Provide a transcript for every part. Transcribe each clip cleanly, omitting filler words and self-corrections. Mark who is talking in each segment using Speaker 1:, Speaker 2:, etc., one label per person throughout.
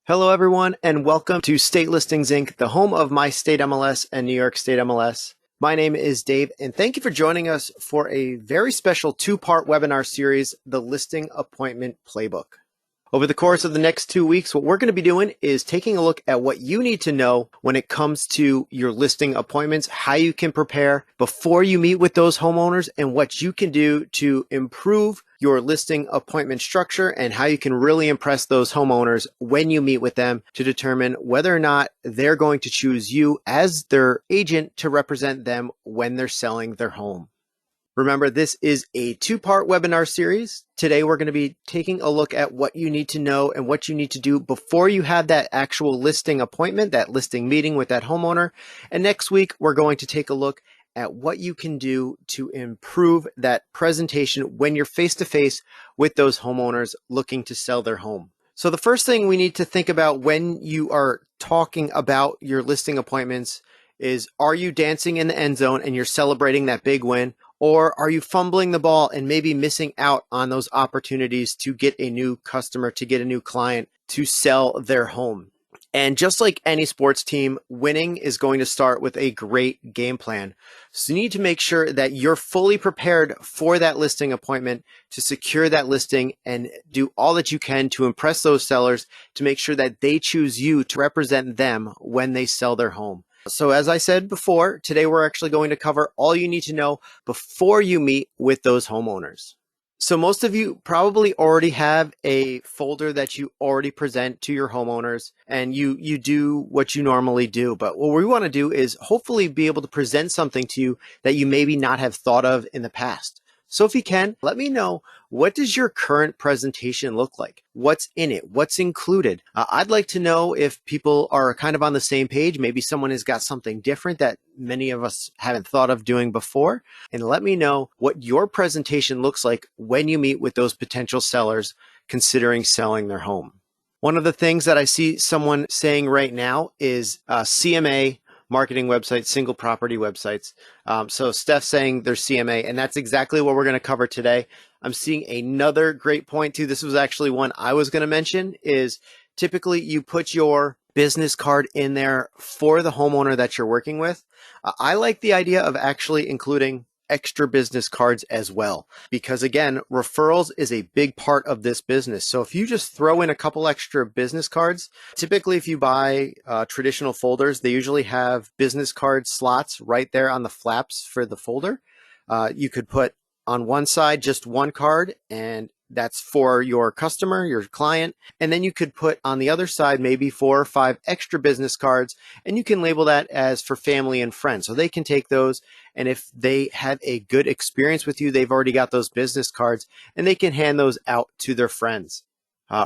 Speaker 1: Hello, everyone, and welcome to State Listings Inc., the home of MyStateMLS and New York State MLS. My name is Dave, and thank you for joining us for a very special two-part webinar series, The Listing Appointment Playbook. Over the course of the next 2 weeks, what we're going to be doing is taking a look at what you need to know when it comes to your listing appointments, how you can prepare before you meet with those homeowners, and what you can do to improve your listing appointment structure and how you can really impress those homeowners when you meet with them to determine whether or not they're going to choose you as their agent to represent them when they're selling their home. Remember, this is a two-part webinar series. Today, we're going to be taking a look at what you need to know and what you need to do before you have that actual listing appointment, that listing meeting with that homeowner. And next week, we're going to take a look at what you can do to improve that presentation when you're face-to-face with those homeowners looking to sell their home. So the first thing we need to think about when you are talking about your listing appointments is, are you dancing in the end zone and you're celebrating that big win? Or are you fumbling the ball and maybe missing out on those opportunities to get a new customer, to get a new client, to sell their home? And just like any sports team, winning is going to start with a great game plan. So you need to make sure that you're fully prepared for that listing appointment to secure that listing and do all that you can to impress those sellers to make sure that they choose you to represent them when they sell their home. So as I said before, today we're actually going to cover all you need to know before you meet with those homeowners. So most of you probably already have a folder that you already present to your homeowners, and you do what you normally do. But what we want to do is hopefully be able to present something to you that you maybe not have thought of in the past. So if you can, let me know, what does your current presentation look like? What's in it? What's included? I'd like to know if people are kind of on the same page. Maybe someone has got something different that many of us haven't thought of doing before. And let me know what your presentation looks like when you meet with those potential sellers considering selling their home. One of the things that I see someone saying right now is CMA marketing websites, single property websites. So Steph's saying they're CMA, and that's exactly what we're going to cover today. I'm seeing another great point too. This was actually one I was going to mention, is typically you put your business card in there for the homeowner that you're working with. I like the idea of actually including extra business cards as well, because again, referrals is a big part of this business. So if you just throw in a couple extra business cards, typically if you buy traditional folders, they usually have business card slots right there on the flaps for the folder. You could put on one side just one card, and that's for your customer, your client. And then you could put on the other side maybe 4 or 5 extra business cards, and you can label that as for family and friends. So they can take those, and if they have a good experience with you, they've already got those business cards, and they can hand those out to their friends.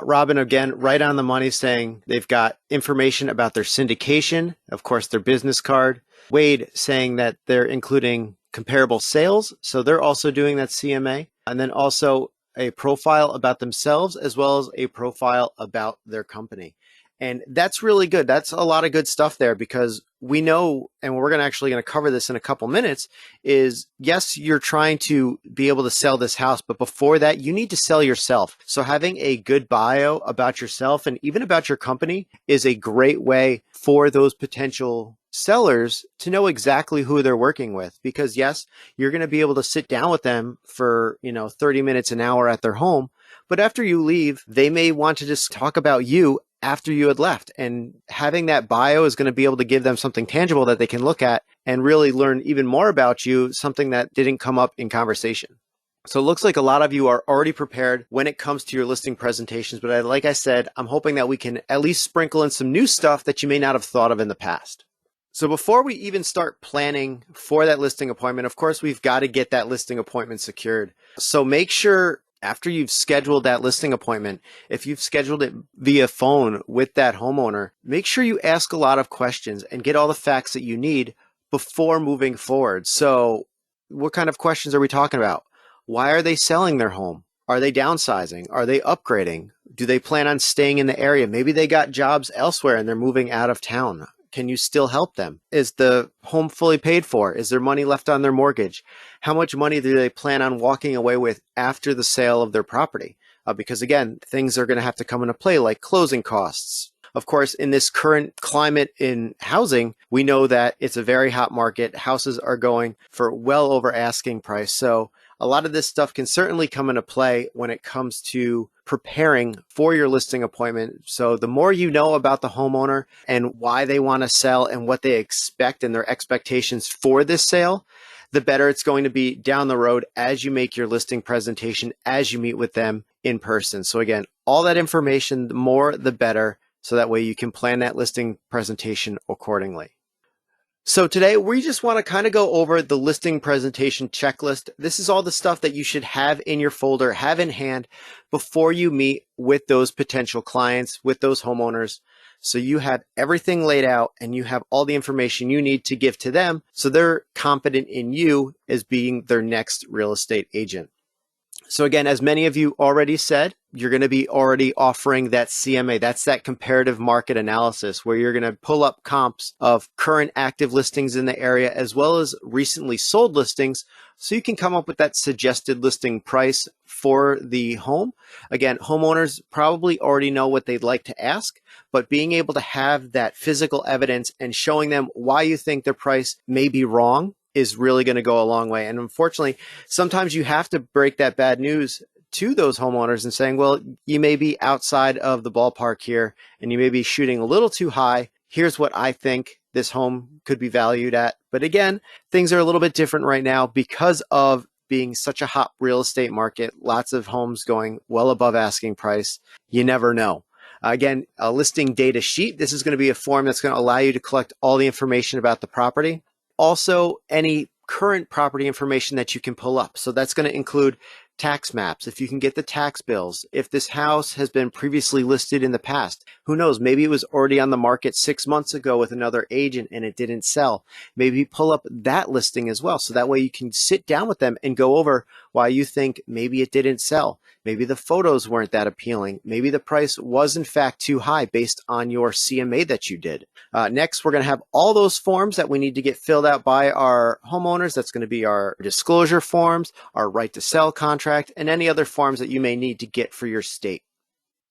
Speaker 1: Robin, again, right on the money, saying they've got information about their syndication, of course, their business card. Wade saying that they're including comparable sales, so they're also doing that CMA. And then also a profile about themselves as well as a profile about their company. And that's really good. That's a lot of good stuff there, because we know, and we're going to cover this in a couple minutes, is yes, you're trying to be able to sell this house, but before that, you need to sell yourself. So having a good bio about yourself and even about your company is a great way for those potential sellers to know exactly who they're working with, because yes, you're going to be able to sit down with them for 30 minutes, an hour at their home, but after you leave, they may want to just talk about you after you had left, and having that bio is going to be able to give them something tangible that they can look at and really learn even more about you, something that didn't come up in conversation. So it looks like a lot of you are already prepared when it comes to your listing presentations, but like I said, I'm hoping that we can at least sprinkle in some new stuff that you may not have thought of in the past. So before we even start planning for that listing appointment, of course, we've got to get that listing appointment secured. So make sure after you've scheduled that listing appointment, if you've scheduled it via phone with that homeowner, make sure you ask a lot of questions and get all the facts that you need before moving forward. So what kind of questions are we talking about? Why are they selling their home? Are they downsizing? Are they upgrading? Do they plan on staying in the area? Maybe they got jobs elsewhere and they're moving out of town. Can you still help them? Is the home fully paid for? Is there money left on their mortgage? How much money do they plan on walking away with after the sale of their property? Because again, things are going to have to come into play, like closing costs. Of course, in this current climate in housing, we know that it's a very hot market. Houses are going for well over asking price. So a lot of this stuff can certainly come into play when it comes to preparing for your listing appointment. So the more you know about the homeowner and why they want to sell and what they expect and their expectations for this sale, the better it's going to be down the road as you make your listing presentation, as you meet with them in person. So again, all that information, the more the better, so that way you can plan that listing presentation accordingly. So today we just want to kind of go over the listing presentation checklist. This is all the stuff that you should have in your folder, have in hand before you meet with those potential clients, with those homeowners. So you have everything laid out and you have all the information you need to give to them so they're confident in you as being their next real estate agent. So again, as many of you already said, you're going to be already offering that CMA. That's that comparative market analysis where you're going to pull up comps of current active listings in the area as well as recently sold listings so you can come up with that suggested listing price for the home. Again, homeowners probably already know what they'd like to ask, but being able to have that physical evidence and showing them why you think their price may be wrong is really going to go a long way. And unfortunately, sometimes you have to break that bad news to those homeowners and saying, well, you may be outside of the ballpark here and you may be shooting a little too high. Here's what I think this home could be valued at. But again, things are a little bit different right now because of being such a hot real estate market, lots of homes going well above asking price. You never know. Again, a listing data sheet. This is going to be a form that's going to allow you to collect all the information about the property. Also, any current property information that you can pull up. So that's going to include tax maps, if you can get the tax bills, if this house has been previously listed in the past. Who knows, maybe it was already on the market 6 months ago with another agent and it didn't sell. Maybe pull up that listing as well. So that way you can sit down with them and go over why you think maybe it didn't sell. Maybe the photos weren't that appealing. Maybe the price was in fact too high based on your CMA that you did. Next, we're going to have all those forms that we need to get filled out by our homeowners. That's going to be our disclosure forms, our right to sell contract, and any other forms that you may need to get for your state.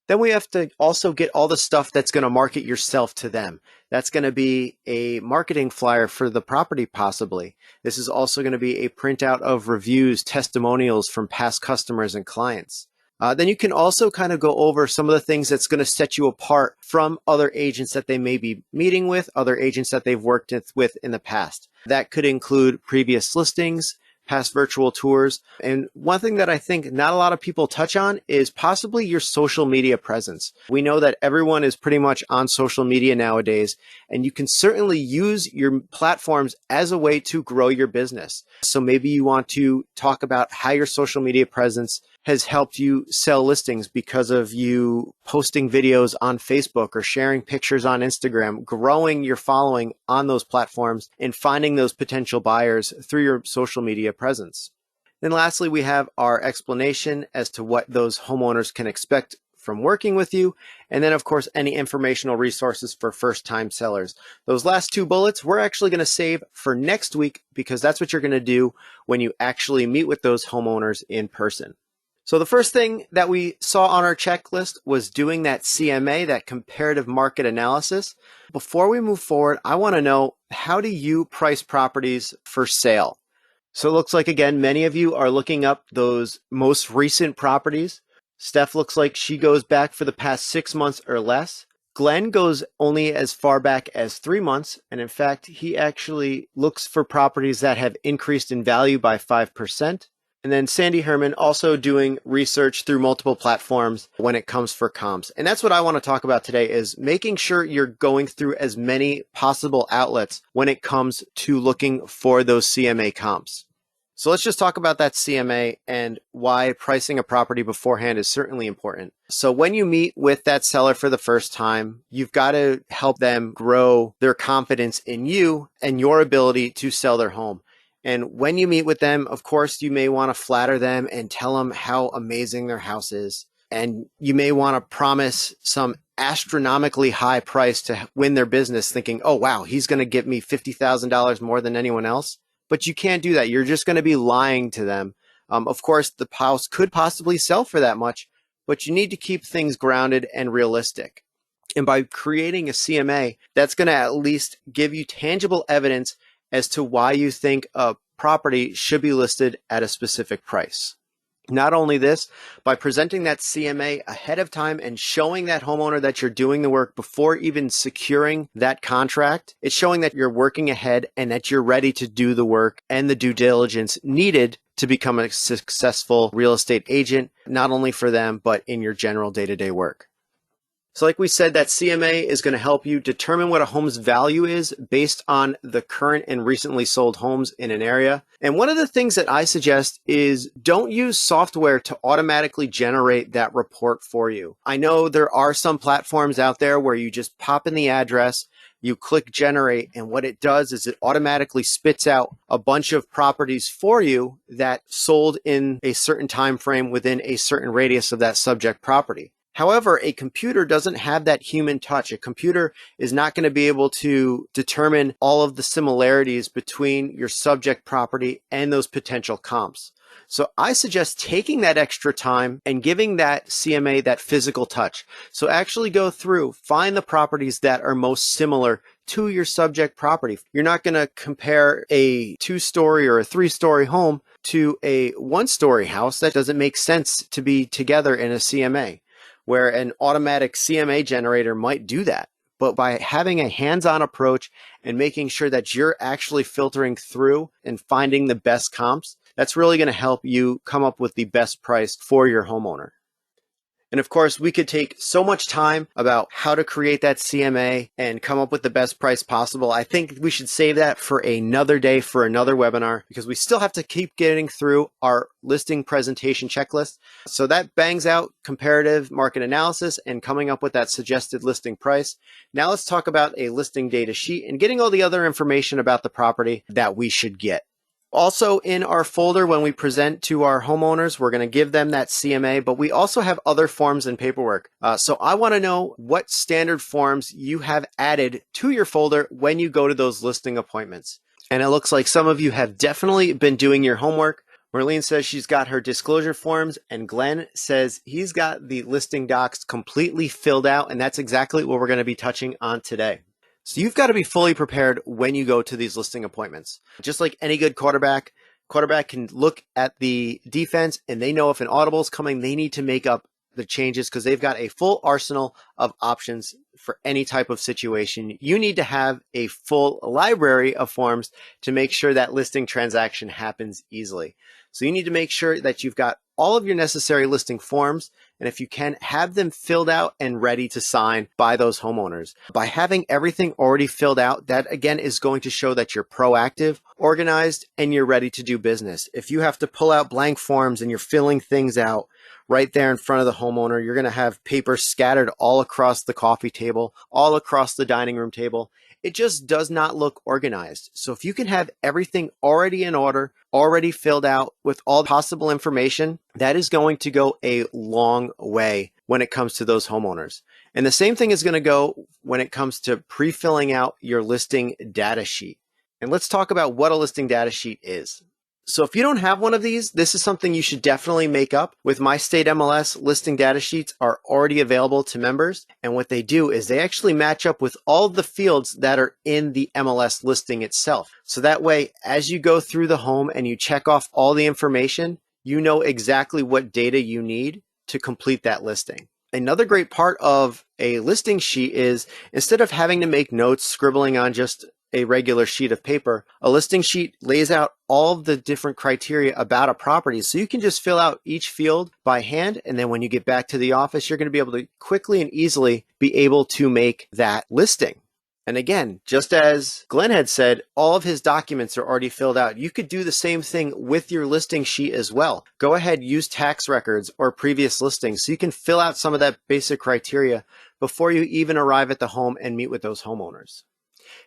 Speaker 1: Then we have to also get all the stuff that's going to market yourself to them. That's going to be a marketing flyer for the property possibly. This is also going to be a printout of reviews, testimonials from past customers and clients. Then you can also kind of go over some of the things that's going to set you apart from other agents that they may be meeting with, other agents that they've worked with in the past. That could include previous listings, past virtual tours. And one thing that I think not a lot of people touch on is possibly your social media presence. We know that everyone is pretty much on social media nowadays, and you can certainly use your platforms as a way to grow your business. So maybe you want to talk about how your social media presence has helped you sell listings because of you posting videos on Facebook or sharing pictures on Instagram, growing your following on those platforms and finding those potential buyers through your social media presence. Then lastly, we have our explanation as to what those homeowners can expect from working with you. And then of course, any informational resources for first-time sellers. Those last two bullets, we're actually going to save for next week because that's what you're going to do when you actually meet with those homeowners in person. So the first thing that we saw on our checklist was doing that CMA, that comparative market analysis. Before we move forward, I want to know, how do you price properties for sale? So it looks like, again, many of you are looking up those most recent properties. Steph looks like she goes back for the past 6 months or less. Glenn goes only as far back as 3 months. And in fact, he actually looks for properties that have increased in value by 5%. And then Sandy Herman also doing research through multiple platforms when it comes for comps. And that's what I want to talk about today, is making sure you're going through as many possible outlets when it comes to looking for those CMA comps. So let's just talk about that CMA and why pricing a property beforehand is certainly important. So when you meet with that seller for the first time, you've got to help them grow their confidence in you and your ability to sell their home. And when you meet with them, of course, you may want to flatter them and tell them how amazing their house is. And you may want to promise some astronomically high price to win their business, thinking, oh, wow, he's going to give me $50,000 more than anyone else. But you can't do that. You're just going to be lying to them. Of course, the house could possibly sell for that much, but you need to keep things grounded and realistic. And by creating a CMA, that's going to at least give you tangible evidence as to why you think a property should be listed at a specific price. Not only this, by presenting that CMA ahead of time and showing that homeowner that you're doing the work before even securing that contract, it's showing that you're working ahead and that you're ready to do the work and the due diligence needed to become a successful real estate agent, not only for them, but in your general day-to-day work. So like we said, that CMA is going to help you determine what a home's value is based on the current and recently sold homes in an area. And one of the things that I suggest is don't use software to automatically generate that report for you. I know there are some platforms out there where you just pop in the address, you click generate, and what it does is it automatically spits out a bunch of properties for you that sold in a certain time frame within a certain radius of that subject property. However, a computer doesn't have that human touch. A computer is not going to be able to determine all of the similarities between your subject property and those potential comps. So I suggest taking that extra time and giving that CMA that physical touch. So actually go through, find the properties that are most similar to your subject property. You're not going to compare a 2-story or a 3-story home to a 1-story house. That doesn't make sense to be together in a CMA, where an automatic CMA generator might do that. But by having a hands-on approach and making sure that you're actually filtering through and finding the best comps, that's really going to help you come up with the best price for your homeowner. And of course, we could take so much time about how to create that CMA and come up with the best price possible. I think we should save that for another day, for another webinar, because we still have to keep getting through our listing presentation checklist. So that bangs out comparative market analysis and coming up with that suggested listing price. Now let's talk about a listing data sheet and getting all the other information about the property that we should get. Also in our folder, when we present to our homeowners, we're going to give them that CMA, but we also have other forms and paperwork. So I want to know what standard forms you have added to your folder when you go to those listing appointments. And it looks like some of you have definitely been doing your homework. Marlene says she's got her disclosure forms, and Glenn says he's got the listing docs completely filled out, and that's exactly what we're going to be touching on today. So you've got to be fully prepared when you go to these listing appointments. Just like any good quarterback can look at the defense and they know if an audible is coming, they need to make up the changes because they've got a full arsenal of options for any type of situation. You need to have a full library of forms to make sure that listing transaction happens easily. So you need to make sure that you've got all of your necessary listing forms, and if you can, have them filled out and ready to sign by those homeowners. By having everything already filled out, that again is going to show that you're proactive, organized, and you're ready to do business. If you have to pull out blank forms and you're filling things out right there in front of the homeowner, you're going to have paper scattered all across the coffee table, all across the dining room table. It just does not look organized. So if you can have everything already in order, already filled out with all possible information, that is going to go a long way when it comes to those homeowners. And the same thing is going to go when it comes to pre-filling out your listing data sheet. And let's talk about what a listing data sheet is. So if you don't have one of these, this is something you should definitely make up. With MyStateMLS, listing data sheets are already available to members. And what they do is they actually match up with all the fields that are in the MLS listing itself. So that way, as you go through the home and you check off all the information, you know exactly what data you need to complete that listing. Another great part of a listing sheet is instead of having to make notes, scribbling on just a regular sheet of paper, a listing sheet lays out all of the different criteria about a property. So you can just fill out each field by hand. And then when you get back to the office, you're going to be able to quickly and easily be able to make that listing. And again, just as Glenn had said, all of his documents are already filled out. You could do the same thing with your listing sheet as well. Go ahead, use tax records or previous listings so you can fill out some of that basic criteria before you even arrive at the home and meet with those homeowners.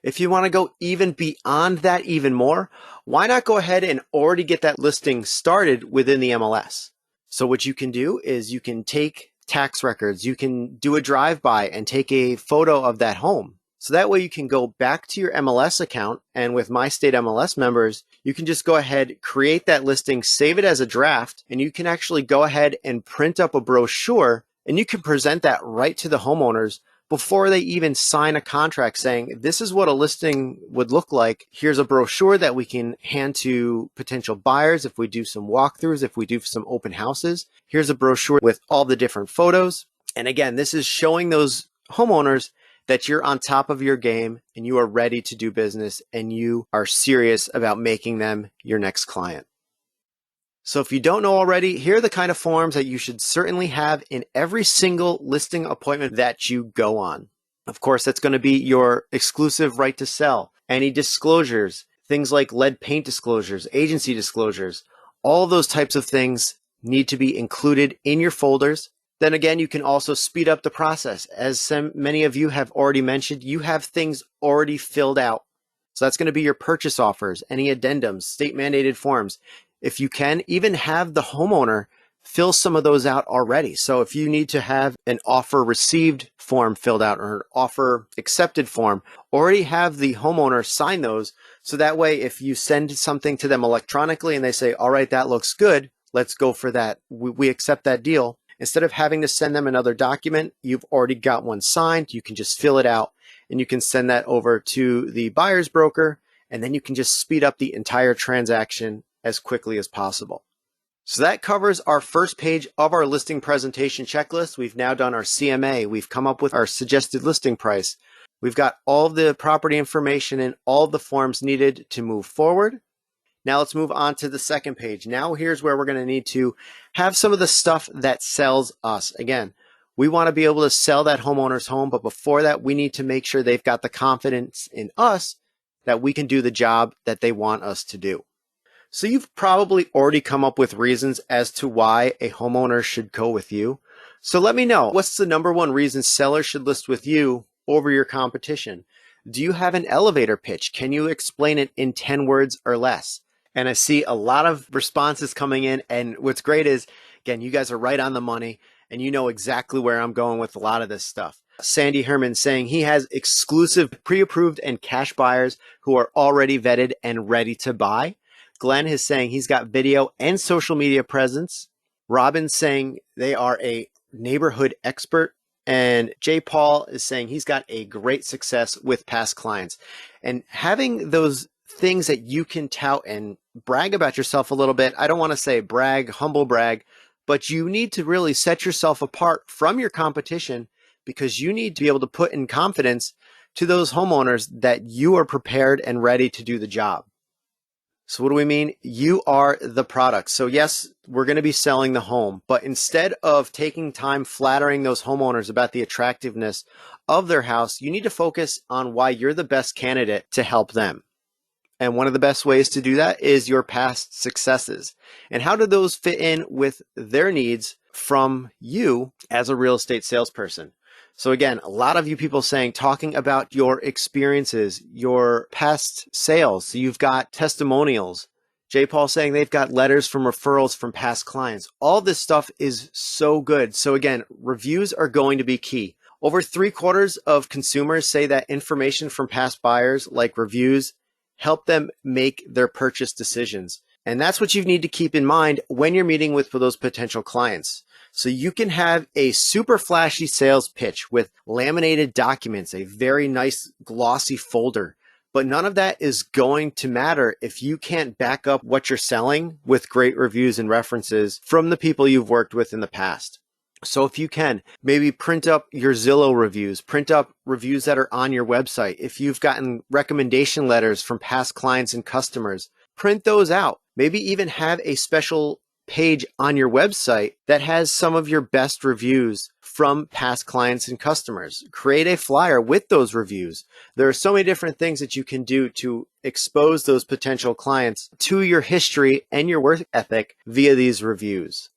Speaker 1: If you want to go even beyond that even more, why not go ahead and already get that listing started within the MLS? So what you can do is you can take tax records, you can do a drive-by and take a photo of that home. So that way you can go back to your MLS account, and with MyStateMLS members, you can just go ahead, create that listing, save it as a draft, and you can actually go ahead and print up a brochure, and you can present that right to the homeowners before they even sign a contract saying, this is what a listing would look like. Here's a brochure that we can hand to potential buyers if we do some walkthroughs, if we do some open houses. Here's a brochure with all the different photos. And again, this is showing those homeowners that you're on top of your game and you are ready to do business and you are serious about making them your next client. So if you don't know already, here are the kind of forms that you should certainly have in every single listing appointment that you go on. Of course, that's going to be your exclusive right to sell, any disclosures, things like lead paint disclosures, agency disclosures, all those types of things need to be included in your folders. Then again, you can also speed up the process. As many of you have already mentioned, you have things already filled out. So that's going to be your purchase offers, any addendums, state mandated forms. If you can, even have the homeowner fill some of those out already. So if you need to have an offer received form filled out or an offer accepted form, already have the homeowner sign those. So that way, if you send something to them electronically and they say, all right, that looks good, let's go for that. We accept that deal. Instead of having to send them another document, you've already got one signed. You can just fill it out and you can send that over to the buyer's broker, and then you can just speed up the entire transaction as quickly as possible. So that covers our first page of our listing presentation checklist. We've now done our CMA. We've come up with our suggested listing price. We've got all of the property information and all the forms needed to move forward. Now let's move on to the second page. Now here's where we're going to need to have some of the stuff that sells us. Again, we want to be able to sell that homeowner's home, but before that, we need to make sure they've got the confidence in us that we can do the job that they want us to do. So you've probably already come up with reasons as to why a homeowner should go with you. So let me know, what's the number one reason sellers should list with you over your competition? Do you have an elevator pitch? Can you explain it in 10 words or less? And I see a lot of responses coming in. And what's great is, again, you guys are right on the money and you know exactly where I'm going with a lot of this stuff. Sandy Herman saying he has exclusive pre-approved and cash buyers who are already vetted and ready to buy. Glenn is saying he's got video and social media presence. Robin's saying they are a neighborhood expert. And Jay Paul is saying he's got a great success with past clients. And having those things that you can tout and brag about yourself a little bit. I don't want to say brag, humble brag, but you need to really set yourself apart from your competition because you need to be able to put in confidence to those homeowners that you are prepared and ready to do the job. So what do we mean? You are the product. So yes, we're going to be selling the home, but instead of taking time flattering those homeowners about the attractiveness of their house, you need to focus on why you're the best candidate to help them. And one of the best ways to do that is your past successes. And how do those fit in with their needs from you as a real estate salesperson? So again, a lot of you people saying, talking about your experiences, your past sales. So you've got testimonials. Jay Paul saying they've got letters from referrals from past clients. All this stuff is so good. So again, reviews are going to be key. Over 3/4 of consumers say that information from past buyers, like reviews, help them make their purchase decisions. And that's what you need to keep in mind when you're meeting with those potential clients. So you can have a super flashy sales pitch with laminated documents, a very nice glossy folder, but none of that is going to matter if you can't back up what you're selling with great reviews and references from the people you've worked with in the past. So if you can, maybe print up your Zillow reviews, print up reviews that are on your website. If you've gotten recommendation letters from past clients and customers, print those out. Maybe even have a special page on your website that has some of your best reviews from past clients and customers. Create a flyer with those reviews. There are so many different things that you can do to expose those potential clients to your history and your work ethic via these reviews.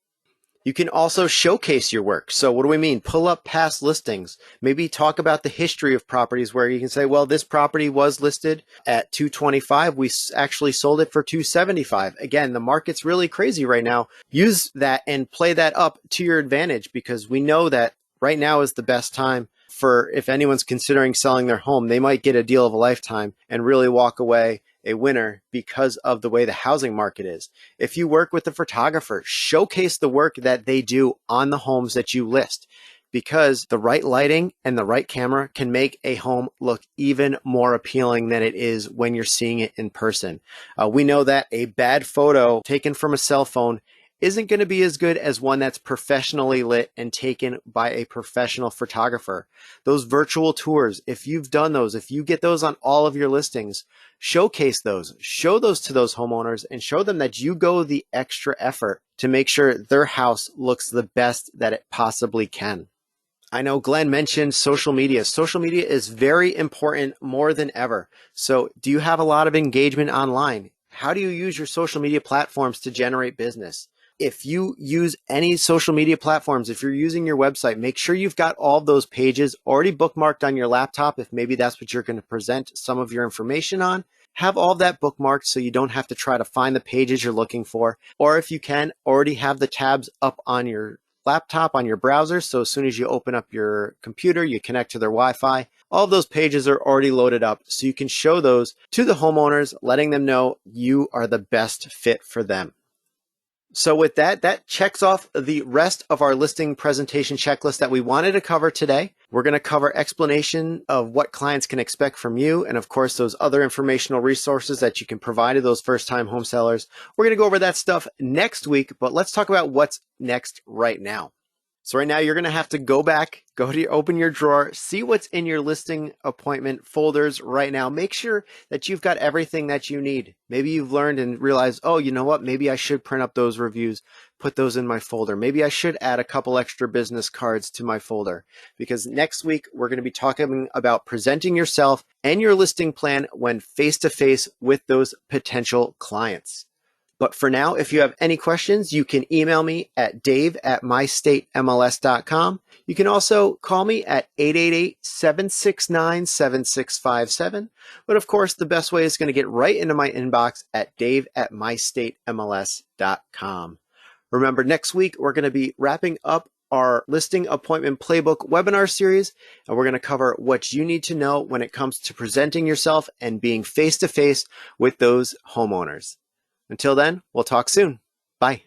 Speaker 1: You can also showcase your work. So what do we mean? Pull up past listings. Maybe talk about the history of properties where you can say, well, this property was listed at $225. We actually sold it for $275. Again, the market's really crazy right now. Use that and play that up to your advantage because we know that right now is the best time for if anyone's considering selling their home, they might get a deal of a lifetime and really walk away a winner because of the way the housing market is. If you work with a photographer, showcase the work that they do on the homes that you list. because the right lighting and the right camera can make a home look even more appealing than it is when you're seeing it in person. We know that a bad photo taken from a cell phone isn't going to be as good as one that's professionally lit and taken by a professional photographer. Those virtual tours, if you've done those, if you get those on all of your listings, showcase those, show those to those homeowners and show them that you go the extra effort to make sure their house looks the best that it possibly can. I know Glenn mentioned social media. Social media is very important more than ever. So do you have a lot of engagement online? How do you use your social media platforms to generate business? If you use any social media platforms, if you're using your website, make sure you've got all of those pages already bookmarked on your laptop. If maybe that's what you're going to present some of your information on, have all of that bookmarked so you don't have to try to find the pages you're looking for. Or if you can, already have the tabs up on your laptop, on your browser. So as soon as you open up your computer, you connect to their Wi-Fi, all of those pages are already loaded up. So you can show those to the homeowners, letting them know you are the best fit for them. So with that, that checks off the rest of our listing presentation checklist that we wanted to cover today. We're going to cover explanation of what clients can expect from you, and of course, those other informational resources that you can provide to those first-time home sellers. We're going to go over that stuff next week, but let's talk about what's next right now. So right now you're going to have to go back, open your drawer, see what's in your listing appointment folders right now. Make sure that you've got everything that you need. Maybe you've learned and realized, oh, you know what? Maybe I should print up those reviews, put those in my folder. Maybe I should add a couple extra business cards to my folder, because next week we're going to be talking about presenting yourself and your listing plan when face-to-face with those potential clients. But for now, if you have any questions, you can email me at dave@mystatemls.com. You can also call me at 888-769-7657. But of course, the best way is going to get right into my inbox at dave@mystatemls.com. Remember, next week, we're going to be wrapping up our listing appointment playbook webinar series, and we're going to cover what you need to know when it comes to presenting yourself and being face-to-face with those homeowners. Until then, we'll talk soon. Bye.